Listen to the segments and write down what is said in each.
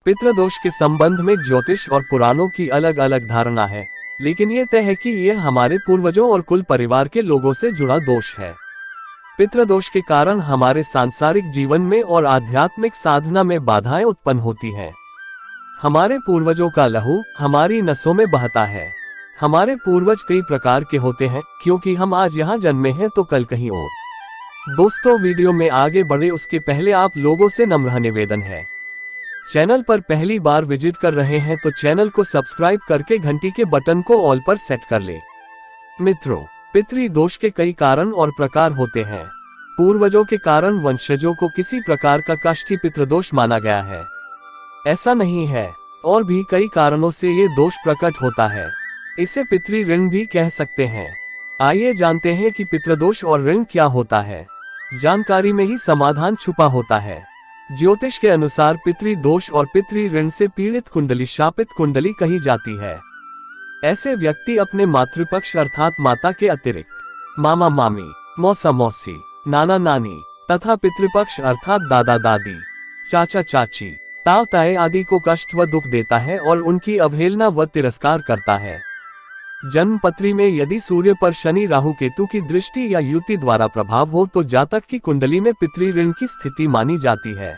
पितृदोष के संबंध में ज्योतिष और पुराणों की अलग अलग धारणा है, लेकिन ये तय है कि यह हमारे पूर्वजों और कुल परिवार के लोगों से जुड़ा दोष है। पितृदोष के कारण हमारे सांसारिक जीवन में और आध्यात्मिक साधना में बाधाएं उत्पन्न होती हैं। हमारे पूर्वजों का लहू हमारी नसों में बहता है। हमारे पूर्वज कई प्रकार के होते हैं, क्योंकि हम आज यहाँ जन्मे हैं तो कल कहीं और। दोस्तों, वीडियो में आगे बढ़े उसके पहले आप लोगों से नम्र निवेदन है, चैनल पर पहली बार विजिट कर रहे हैं तो चैनल को सब्सक्राइब करके घंटी के बटन को ऑल पर सेट कर ले। मित्रों, पितृदोष के कई कारण और प्रकार होते हैं। पूर्वजों के कारण वंशजों को किसी प्रकार का कष्ट ही पितृदोष माना गया है, ऐसा नहीं है। और भी कई कारणों से ये दोष प्रकट होता है। इसे पितृ ऋण भी कह सकते हैं। आइए जानते हैं कि पितृदोष और ऋण क्या होता है। जानकारी में ही समाधान छुपा होता है। ज्योतिष के अनुसार पितृदोष और पितृ ऋण से पीड़ित कुंडली शापित कुंडली कही जाती है। ऐसे व्यक्ति अपने मातृपक्ष अर्थात माता के अतिरिक्त मामा मामी, मौसा मौसी, नाना नानी तथा पितृपक्ष अर्थात दादा दादी, चाचा चाची, ताऊ ताए आदि को कष्ट व दुख देता है और उनकी अवहेलना व तिरस्कार करता है। जन्म पत्री में यदि सूर्य पर शनि राहु केतु की दृष्टि या युति द्वारा प्रभाव हो तो जातक की कुंडली में पितृ ऋण की स्थिति मानी जाती है।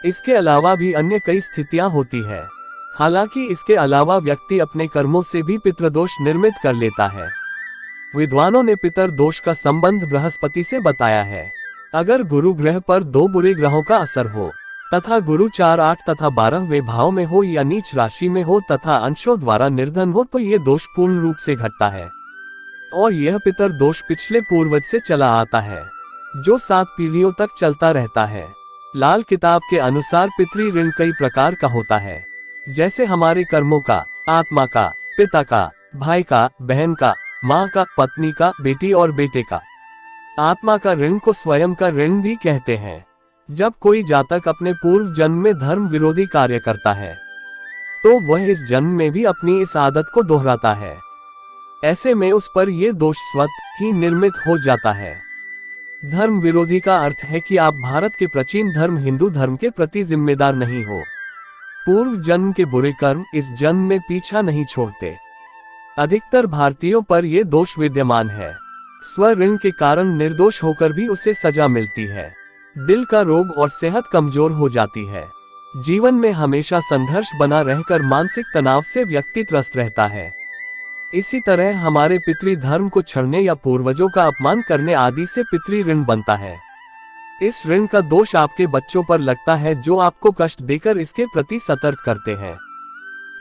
इसके अलावा भी अन्य कई स्थितियां होती है। हालांकि इसके अलावा व्यक्ति अपने कर्मों से भी पितृदोष निर्मित कर लेता है। विद्वानों ने पितृदोष का संबंध बृहस्पति से बताया है। अगर गुरु ग्रह पर दो बुरे ग्रहों का असर हो तथा गुरु 4, 8 तथा 12वें भाव में हो या नीच राशि में हो तथा अंशों द्वारा निर्धन हो तो ये दोष पूर्ण रूप से घटता है। और यह पितृदोष पिछले पूर्वज से चला आता है, जो 7 पीढ़ियों तक चलता रहता है। लाल किताब के अनुसार पितृ ऋण कई प्रकार का होता है, जैसे हमारे कर्मों का, आत्मा का, पिता का, भाई का, बहन का, माँ का, पत्नी का, बेटी और बेटे का। आत्मा का ऋण को स्वयं का ऋण भी कहते हैं। जब कोई जातक अपने पूर्व जन्म में धर्म विरोधी कार्य करता है तो वह इस जन्म में भी अपनी इस आदत को दोहराता है। ऐसे में उस पर यह दोष स्वतः ही निर्मित हो जाता है। धर्म विरोधी का अर्थ है कि आप भारत के प्राचीन धर्म हिंदू धर्म के प्रति जिम्मेदार नहीं हो। पूर्व जन्म के बुरे कर्म इस जन्म में पीछा नहीं छोड़ते। अधिकतर भारतीयों पर यह दोष विद्यमान है। स्व ऋण के कारण निर्दोष होकर भी उसे सजा मिलती है। दिल का रोग और सेहत कमजोर हो जाती है। जीवन में हमेशा संघर्ष बना रहकर मानसिक तनाव से व्यक्ति त्रस्त रहता है। इसी तरह हमारे पितृ धर्म को छड़ने या पूर्वजों का अपमान करने आदि से पितृ ऋण बनता है। इस ऋण का दोष आपके बच्चों पर लगता है, जो आपको कष्ट देकर इसके प्रति सतर्क करते हैं।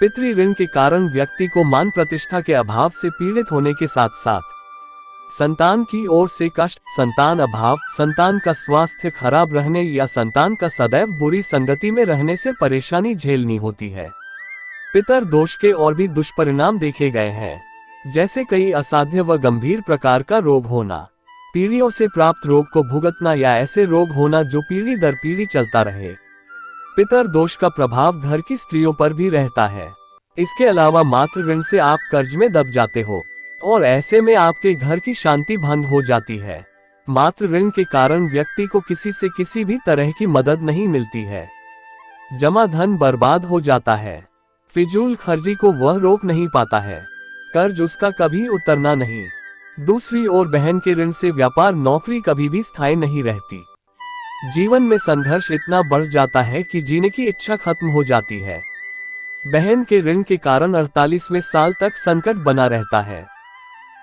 पितृ ऋण के कारण व्यक्ति को मान प्रतिष्ठा के अभाव से पीड़ित होने के साथ साथ संतान की ओर से कष्ट, संतान अभाव, संतान का स्वास्थ्य खराब रहने या संतान का सदैव बुरी संगति में रहने से परेशानी झेलनी होती है। पितृदोष के और भी दुष्परिणाम देखे गए हैं, जैसे कई असाध्य व गंभीर प्रकार का रोग होना, पीढ़ियों से प्राप्त रोग को भुगतना या ऐसे रोग होना जो पीढ़ी दर पीढ़ी चलता रहे। पितृदोष का प्रभाव घर की स्त्रियों पर भी रहता है। इसके अलावा मातृ ऋण से आप कर्ज में दब जाते हो और ऐसे में आपके घर की शांति भंग हो जाती है। मातृ ऋण के कारण व्यक्ति को किसी से किसी भी तरह की मदद नहीं मिलती है। जमा धन बर्बाद हो जाता है। फिजूल खर्ची को वह रोक नहीं पाता है। कर्ज उसका कभी उतरना नहीं। दूसरी ओर बहन के ऋण से व्यापार नौकरी कभी भी स्थायी नहीं रहती। जीवन में संघर्ष इतना बढ़ जाता है कि जीने की इच्छा खत्म हो जाती है। बहन के ऋण के कारण 48वें साल तक संकट बना रहता है।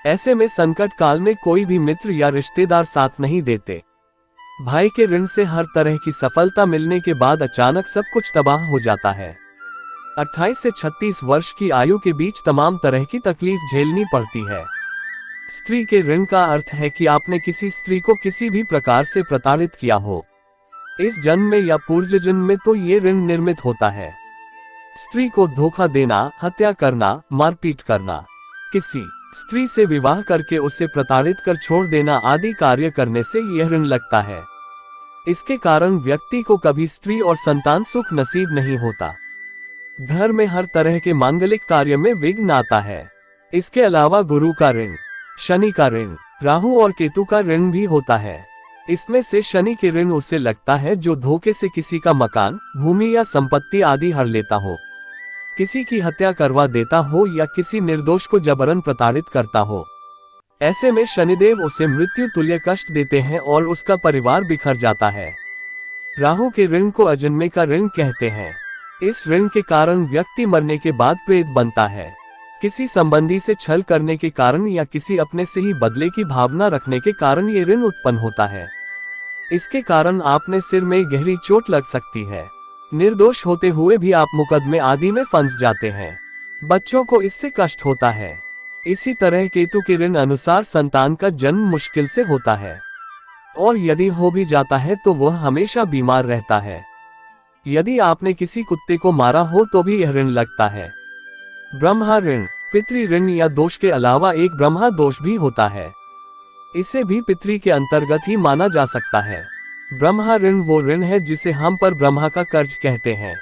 ऐसे में संकट काल में कोई भी मित्र या रिश्तेदार साथ नहीं देते। भाई के ऋण से हर तरह की सफलता मिलने के बाद अचानक सब कुछ तबाह हो जाता है। 28 से 36 वर्ष की आयु के बीच तमाम तरह की तकलीफ झेलनी पड़ती है। स्त्री के ऋण का अर्थ है कि आपने किसी स्त्री को किसी भी प्रकार से प्रताड़ित किया हो। इस जन्म में या पूर्व जन्म में तो ये ऋण निर्मित होता है। स्त्री को धोखा देना, हत्या करना, मारपीट करना, किसी स्त्री से विवाह करके उसे प्रताड़ित कर छोड़ देना आदि कार्य करने से यह ऋण लगता है। इसके कारण व्यक्ति को कभी स्त्री और संतान सुख नसीब नहीं होता। घर में हर तरह के मांगलिक कार्य में विघ्न आता है। इसके अलावा गुरु का ऋण, शनि का ऋण, राहु और केतु का ऋण भी होता है। इसमें से शनि के ऋण उसे लगता है जो धोखे से किसी का मकान, भूमि या संपत्ति आदि हर लेता हो, किसी की हत्या करवा देता हो या किसी निर्दोष को जबरन प्रताड़ित करता हो। ऐसे में शनिदेव उसे मृत्यु तुल्य कष्ट देते हैं और उसका परिवार बिखर जाता है। राहु के ऋण को अजन्मे का ऋण कहते हैं। इस ऋण के कारण व्यक्ति मरने के बाद प्रेत बनता है। किसी संबंधी से छल करने के कारण या किसी अपने से ही बदले की भावना रखने के कारण ये ऋण उत्पन्न होता है। इसके कारण आपने सिर में गहरी चोट लग सकती है। निर्दोष होते हुए भी आप मुकदमे आदि में फंस जाते हैं। बच्चों को इससे कष्ट होता है। इसी तरह केतु के ऋण अनुसार संतान का जन्म मुश्किल से होता है और यदि हो भी जाता है तो वह हमेशा बीमार रहता है। यदि आपने किसी कुत्ते को मारा हो तो भी यह ऋण लगता है। ब्रह्मा ऋण, पितृ ऋण या दोष के अलावा एक ब्रह्मा दोष भी होता है। इसे भी पितृ के अंतर्गत ही माना जा सकता है। ब्रह्मा ऋण वो ऋण है जिसे हम पर ब्रह्मा का कर्ज कहते हैं।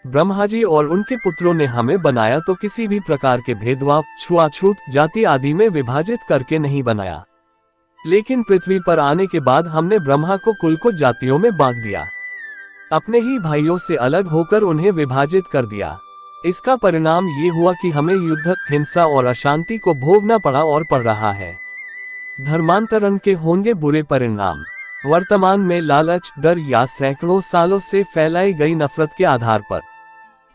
ब्रह्मा जी और उनके पुत्रों ने हमें बनाया तो किसी भी प्रकार के भेदभाव, छुआछूत, जाति आदि में विभाजित करके नहीं बनाया। लेकिन पृथ्वी पर आने के बाद हमने ब्रह्मा को कुल को जातियों में बांट दिया, अपने ही भाइयों से अलग होकर उन्हें विभाजित कर दिया। इसका परिणाम ये हुआ कि हमें युद्ध, हिंसा और अशांति को भोगना पड़ा और पड़ रहा है। धर्मांतरण के होंगे बुरे परिणाम। वर्तमान में लालच, डर या सैकड़ों सालों से फैलाई गई नफरत के आधार पर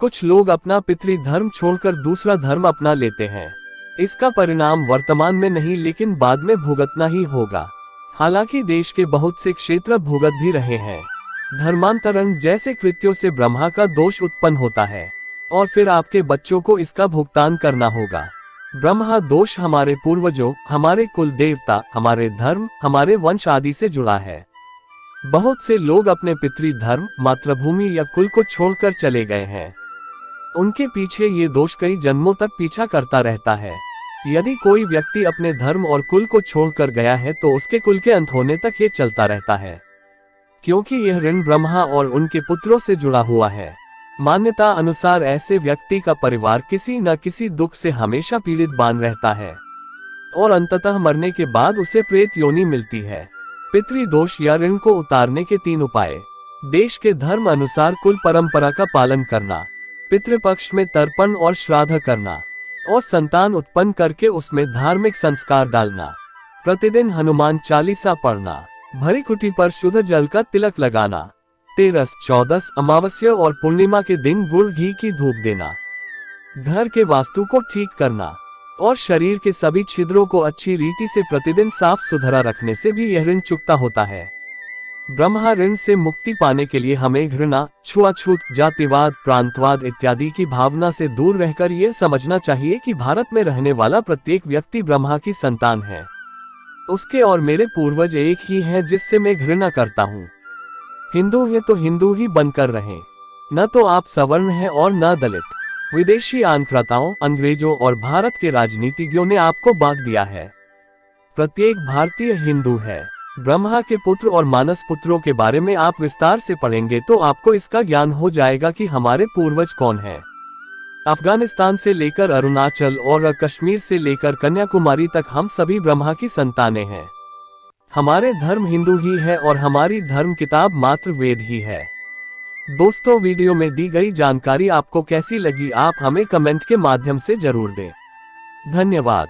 कुछ लोग अपना पितृ धर्म छोड़कर दूसरा धर्म अपना लेते हैं। इसका परिणाम वर्तमान में नहीं लेकिन बाद में भुगतना ही होगा। हालांकि देश के बहुत से क्षेत्र भुगत भी रहे हैं। धर्मांतरण जैसे कृत्यों से ब्रह्मा का दोष उत्पन्न होता है और फिर आपके बच्चों को इसका भुगतान करना होगा। ब्रह्मा दोष हमारे पूर्वजों, हमारे कुल देवता, हमारे धर्म, हमारे वंश आदि से जुड़ा है। बहुत से लोग अपने पितृ धर्म, मातृभूमि या कुल को छोड़कर चले गए हैं। उनके पीछे ये दोष कई जन्मों तक पीछा करता रहता है। यदि कोई व्यक्ति अपने धर्म और कुल को छोड़कर गया है तो उसके कुल के अंत होने तक ये चलता रहता है, क्योंकि यह ऋण ब्रह्मा और उनके पुत्रों से जुड़ा हुआ है। मान्यता अनुसार ऐसे व्यक्ति का परिवार किसी न किसी दुख से हमेशा पीड़ित बान रहता है और अंततः मरने के बाद उसे प्रेत योनि मिलती है। पितृदोष या ऋण को उतारने के 3 उपाय। देश के धर्म अनुसार कुल परंपरा का पालन करना, पितृपक्ष में तर्पण और श्राद्ध करना और संतान उत्पन्न करके उसमें धार्मिक संस्कार डालना। प्रतिदिन हनुमान चालीसा पढ़ना, भरी कुटी पर शुद्ध जल का तिलक लगाना। 13, 14, अमावस्या और पूर्णिमा के दिन गुड़ घी की धूप देना। घर के वास्तु को ठीक करना और शरीर के सभी छिद्रों को अच्छी रीति से प्रतिदिन साफ सुथरा रखने से भी यह ऋण चुकता होता है। ब्रह्मा ऋण से मुक्ति पाने के लिए हमें घृणा, छुआछूत, जातिवाद, प्रांतवाद इत्यादि की भावना से दूर रहकर यह समझना चाहिए कि भारत में रहने वाला प्रत्येक व्यक्ति ब्रह्मा की संतान है। उसके और मेरे पूर्वज एक ही हैं जिससे मैं घृणा करता हूँ। हिंदू है तो हिंदू ही बनकर रहें, न तो आप सवर्ण हैं और न दलित। विदेशी आक्रांताओं, अंग्रेजों और भारत के राजनीतिज्ञों ने आपको बांट दिया है। प्रत्येक भारतीय हिंदू है। ब्रह्मा के पुत्र और मानस पुत्रों के बारे में आप विस्तार से पढ़ेंगे तो आपको इसका ज्ञान हो जाएगा कि हमारे पूर्वज कौन हैं। अफगानिस्तान से लेकर अरुणाचल और कश्मीर से लेकर कन्याकुमारी तक हम सभी ब्रह्मा की संतानें हैं। हमारे धर्म हिंदू ही है और हमारी धर्म किताब मात्र वेद ही है। दोस्तों, वीडियो में दी गई जानकारी आपको कैसी लगी आप हमें कमेंट के माध्यम से जरूर दें। धन्यवाद।